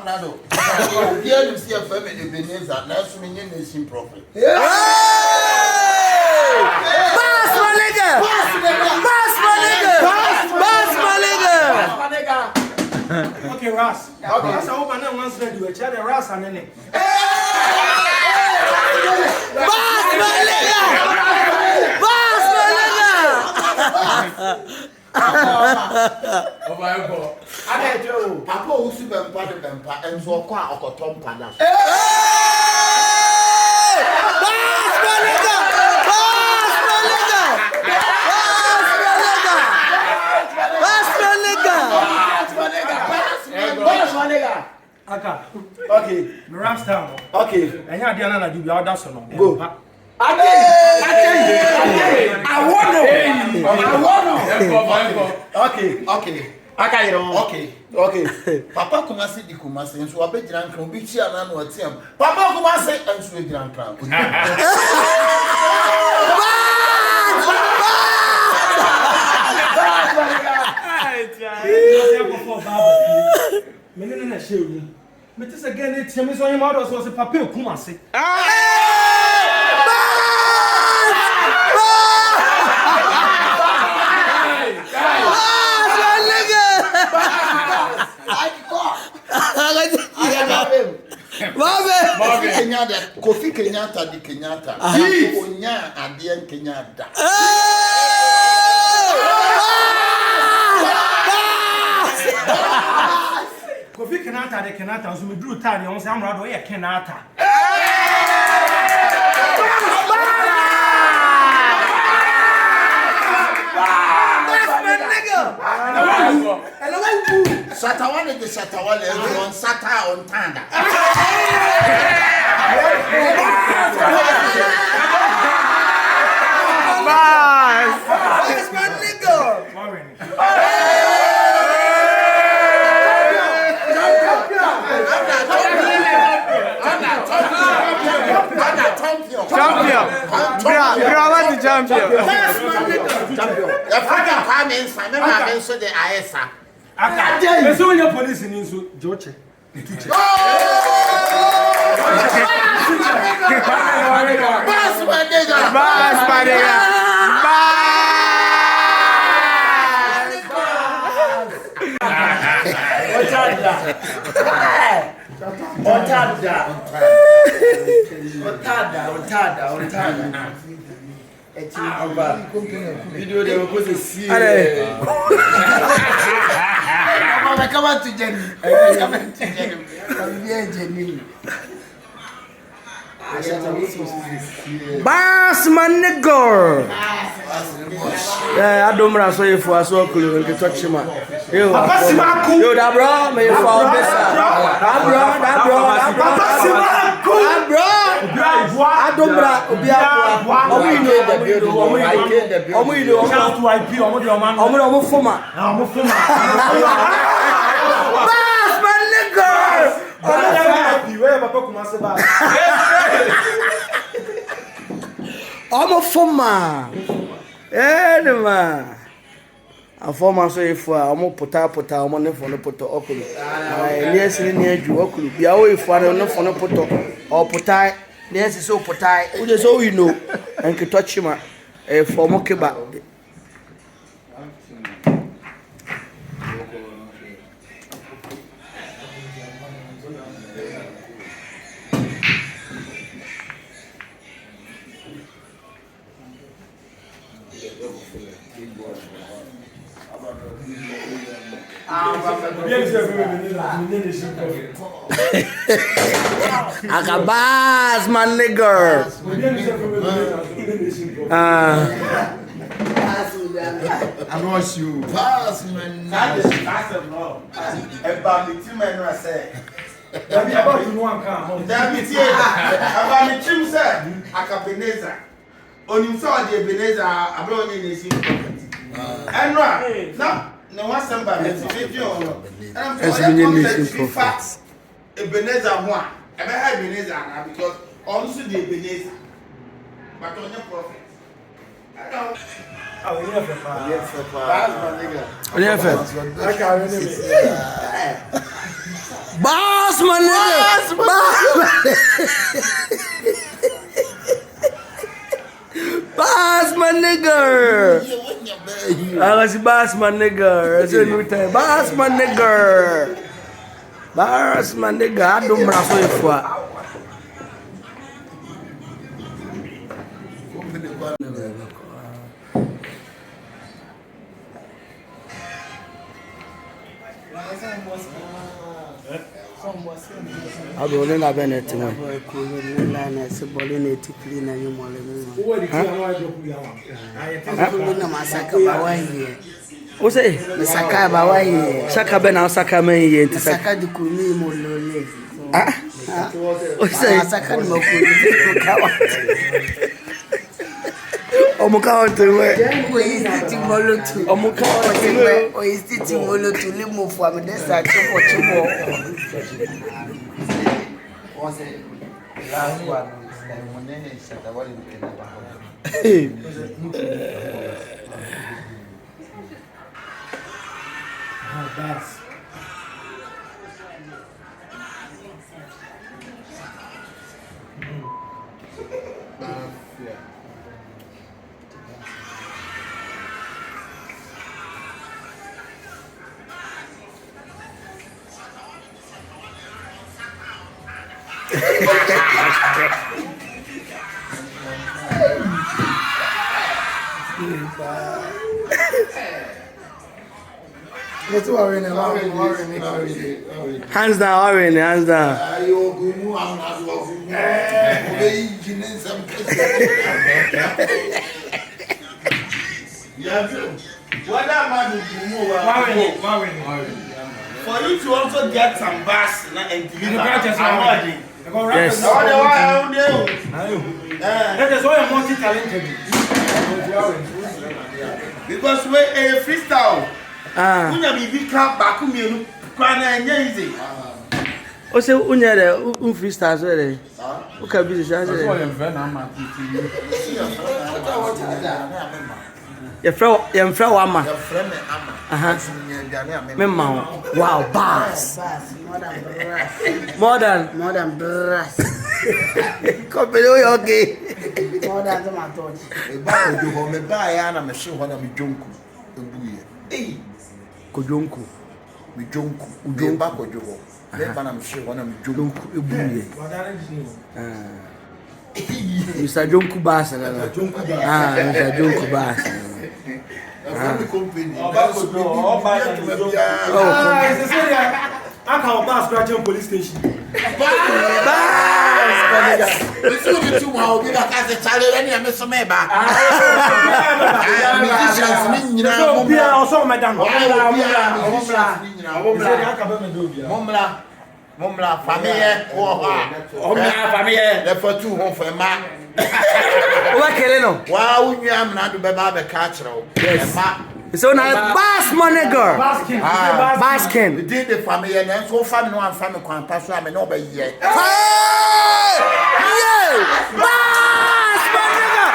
Amerado. Here you see a family Ebenezer, that's me nation prophet. Pass my nigga! Okay, Ras. Okay. That's how my name wants to do it. Charlie Ras and then. Pass my nigga! Papa who super Papa and so quite a cotton pada. Okay, Ras down. Okay, and you're the other do the other son. Go. I want Okay. Papa Kumasi di Kumasi, and so I bet Grand Crown, Bichi and Anwatiam. Papa Kumasi and Sweet Grand Crown. But this again, it's a so your mother was a Papa Kumasi. Kofi Kenyatta di Kenyatta. Onya adien Kenyatta. Kofi Kenyatta de Kenyatta so me duru tare on say Amerado ye Kenyatta. Satawale de Satawale everyone sata on tanda. Yes, my nigga. Champion. What the champion? So the ISA. There's only a police in Georgia. Video they were supposed to see. Come on to Jenny. Bass my nigga. Yeah, I don't know so if I saw cool and touch him. Yo, that bro, may you fall this. That bro. I don't I'm a former. A former so if I'm pota, I'm on the phone poto okulu. Yes, near you okulu. Be away for no phone poto or potai. Yes, so potai. Who is all you know and can touch him for Mokeba. Akabaz, my nigga. I want you. Pass, man. That is massive love. About the team, I say. About to one come. That is it. About the team, sir. Akabenezer. On you saw the Ebenezer, I brought in the same property. And now. No one somebody video and I'm saying facts Ebenezer one. I have Ebenezer now because also the Ebenezer. But on your prophet. I don't. Oh, Yes, Bass Boss my nigga. Boss my nigga. I was boss my nigga. I said new time. Boss my nigga. Boss my nigga. I don't brass so if I don't know about anything. What's it? Saka bawaye. Saka ben na saka men ye nti saka. Saka di kumi mo lole. What's it? Saka ni mo kumi kawa. Omuka ontewe. O isiti molotu. Omuka ontewe. O isiti molotu le mo fu am desa chopo chopo. That's Let's worry now. Hands down, Owen, hands down. For you to also get some bass and deliver. Yes. that is why I'm multi-talented. Because we a freestyle. Ah. Unya bibi ka baku mienu kwa na enye easy. O se unya de un freestyle so de. O ka bi se say. Ye frɛ wa ma. Aha. Me ma. Wow, bass. More than brass. Come below your okay. More than the match. Me ba ya na me hwe ho na me dwonku ebuye. Kojonku. Me dwonku. Me ba kojo ho. Me ba na me hwe ho na me dwonku Ebuye. Mr. Jonku Bass na. Ah, Mr. Jonku Bass. I can't pass Scratching police station. Momla famille famille le fotu on fait ma Oba kele no. wa unyu Amerado be ba be ka kire ma So now Bass my nigga. Baskin. we did the family and so family no am family kwan pa so am no be ye Hey! Yeah! Bass my nigga.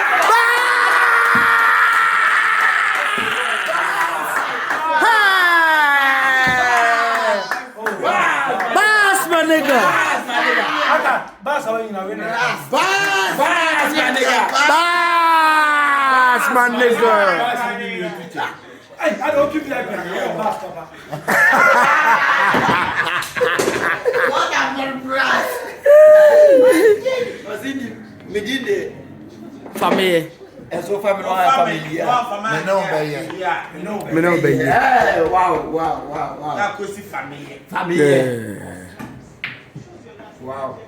Bass my nigga. Bass how you know? Bass my nigga Bass my nigga. I don't keep like that. Bass, What am brass? me did the Family. and so family no am family me no be ye Yeah, no. Me no be here. Wow. Na kosi family. Yeah. wow